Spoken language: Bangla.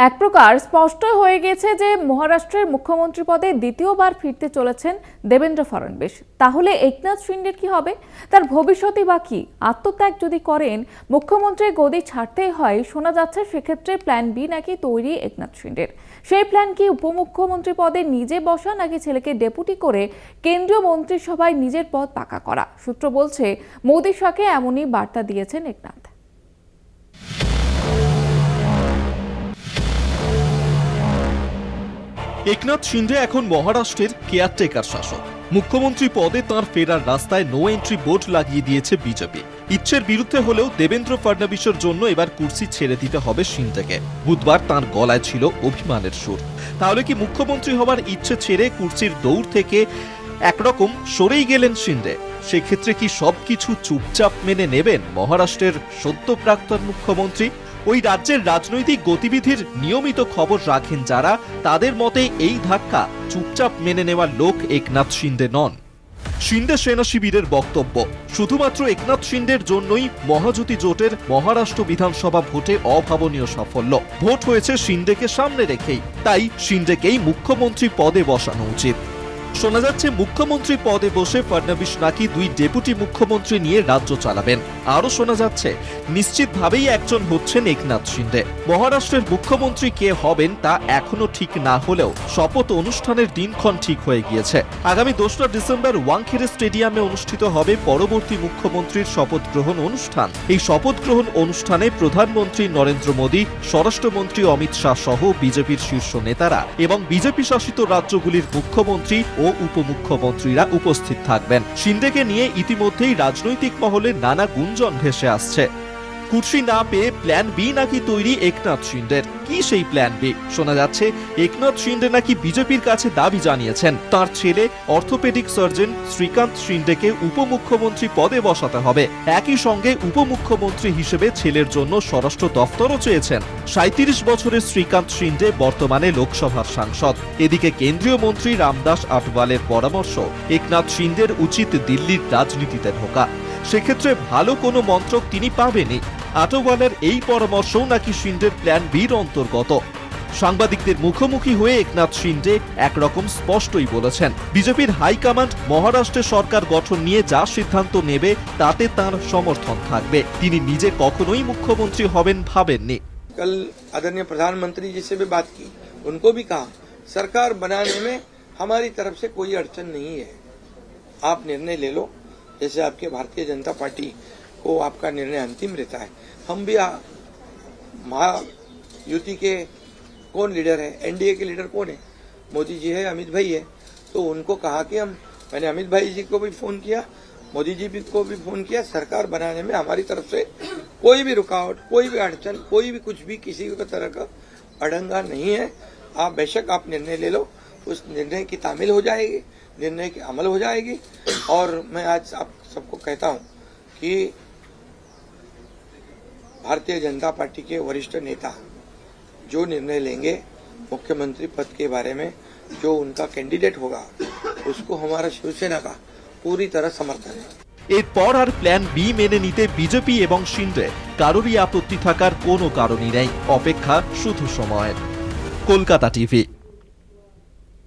এক প্রকার স্পষ্ট হয়ে গেছে যে মহারাষ্ট্রের মুখ্যমন্ত্রী পদে দ্বিতীয়বার ফিরতে চলেছেন দেবেন্দ্র ফডনবিস। তাহলে একনাথ শিন্ডের কি হবে? তার ভবিষ্যৎই বা কি? আত্মত্যাগ যদি করেন, মুখ্যমন্ত্রীর গদি ছাড়তেই হয়, শোনা যাচ্ছে সেক্ষেত্রে প্ল্যান বি নাকি তৈরি একনাথ শিন্ডের। সেই প্ল্যান কি উপমুখ্যমন্ত্রী পদে নিজে বসা, নাকি ছেলেকে ডেপুটি করে কেন্দ্রীয় মন্ত্রিসভায় নিজের পদ পাকা করা? সূত্র বলছে মোদী শাহকে এমনই বার্তা দিয়েছেন একনাথ। একনাথ শিন্ডে এখন মহারাষ্ট্রের কেয়ারটেকার শাসক। মুখ্যমন্ত্রী পদে তাঁর ফেরার রাস্তায় নো এন্ট্রি বোর্ড লাগিয়ে দিয়েছে বিজেপি। ইচ্ছের বিরুদ্ধে হলেও দেবেন্দ্র ফডনবিসের জন্য এবার কুর্সি ছেড়ে দিতে হবে শিন্ডেকে। বুধবার তাঁর গলায় ছিল অভিমানের সুর। তাহলে কি মুখ্যমন্ত্রী হবার ইচ্ছে ছেড়ে কুর্সির দৌড় থেকে একরকম সরেই গেলেন শিন্ডে? সেক্ষেত্রে কি সবকিছু চুপচাপ মেনে নেবেন মহারাষ্ট্রের সদ্য প্রাক্তন মুখ্যমন্ত্রী? ওই রাজ্যের রাজনৈতিক গতিবিধির নিয়মিত খবর রাখেন যারা, তাদের মতে এই ধাক্কা চুপচাপ মেনে নেওয়ার লোক একনাথ শিন্ডে নন। শিন্ডে সেনা শিবিরের বক্তব্য, শুধুমাত্র একনাথ শিন্ডের জন্যই মহাজোটী জোটের মহারাষ্ট্র বিধানসভা ভোটে অভাবনীয় সাফল্য। ভোট হয়েছে শিন্ডেকে সামনে রেখেই, তাই শিন্ডেকেই মুখ্যমন্ত্রী পদে বসানো উচিত। শোনা যাচ্ছে মুখ্যমন্ত্রী পদে বসে ফডনবিস নাকি দুই ডেপুটি মুখ্যমন্ত্রী নিয়ে রাজ্য চালাবেন। আরও শোনা যাচ্ছে নিশ্চিতভাবেই একজন হচ্ছেন একনাথ শিন্ডে। মহারাষ্ট্রের মুখ্যমন্ত্রী কে হবেন তা এখনো ঠিক না হলেও শপথ অনুষ্ঠানের দিনক্ষণ ঠিক হয়ে গিয়েছে। আগামী 2রা ডিসেম্বর ওয়াংখেড়ে স্টেডিয়ামে অনুষ্ঠিত হবে পরবর্তী মুখ্যমন্ত্রীর শপথ গ্রহণ অনুষ্ঠান। এই শপথ গ্রহণ অনুষ্ঠানে প্রধানমন্ত্রী নরেন্দ্র মোদী, স্বরাষ্ট্রমন্ত্রী অমিত শাহ সহ বিজেপির শীর্ষ নেতারা এবং বিজেপি শাসিত রাজ্যগুলির মুখ্যমন্ত্রী ও উপমুখ্যমন্ত্রীরা উপস্থিত থাকবেন। শিন্ডেকে নিয়ে ইতিমধ্যেই রাজনৈতিক মহলে নানা গুঞ্জন ভেসে আসছে। কুর্সি না পেয়ে প্ল্যান বি নাকি তৈরি একনাথ শিন্ডের। কি সেই প্ল্যান বি? শোনা যাচ্ছে একনাথ শিন্ডে নাকি বিজেপির কাছে দাবি জানিয়েছেন তার ছেলে অর্থোপেডিক সার্জন শ্রীকান্ত শিন্ডেকে উপমুখ্যমন্ত্রী পদে বসাতে হবে। একই সঙ্গে উপমুখ্যমন্ত্রী হিসেবে ছেলের জন্য স্বরাষ্ট্র দফতরও চেয়েছেন। 37 বছরের শ্রীকান্ত শিন্ডে বর্তমানে লোকসভার সাংসদ। এদিকে কেন্দ্রীয় মন্ত্রী রামদাস আঠওয়ালের পরামর্শ, একনাথ শিন্ডের উচিত দিল্লির রাজনীতিতে ঢোকা। সেক্ষেত্রে ভালো কোনো মন্ত্রক তিনি পাবেনই। আঠওয়ালের এই পরামর্শও নাকি শিন্ডের প্ল্যান বির অন্তর্গত। সাংবাদিকদের মুখোমুখি হয়ে একনাথ শিন্ডে একরকম স্পষ্টই বলেছেন, বিজেপির হাইকমান্ড মহারাষ্ট্রে সরকার গঠন নিয়ে যা সিদ্ধান্ত নেবে তাতে তার সমর্থন থাকবে। তিনি নিজে কখনোই মুখ্যমন্ত্রী হবেন ভাবেননি। कल आदरणीय प्रधानमंत्री जी से भी बात की, उनको भी कहा सरकार बनाने में हमारी तरफ से कोई अड़चन नहीं है, आप निर्णय ले लो। जैसे आपके भारतीय जनता पार्टी को आपका निर्णय अंतिम रहता है, हम भी महायुति के कौन लीडर है, एनडीए के लीडर कौन है? मोदी जी है, अमित भाई है। तो उनको कहा कि मैंने अमित भाई जी को भी फोन किया, मोदी जी को भी फोन किया, सरकार बनाने में हमारी तरफ से कोई भी रुकावट, कोई भी अड़चन, कोई भी कुछ भी किसी तरह का अड़ंगा नहीं है। आप बेशक आप निर्णय ले लो, उस निर्णय की तामील हो जाएगी, निर्णय की अमल हो जाएगी। और मैं आज आप सबको कहता हूं कि भारतीय जनता पार्टी के वरिष्ठ नेता जो निर्णय लेंगे मुख्यमंत्री पद के बारे में, जो उनका कैंडिडेट होगा, उसको हमारा शिवसेना का पूरी तरह समर्थन है। এরপর আর প্ল্যান বি মেনে নিতে বিজেপি এবং শিন্ডে কারোরই আপত্তি থাকার কোনো কারণই নেই। অপেক্ষা শুধু সময়ের। কলকাতা টিভি।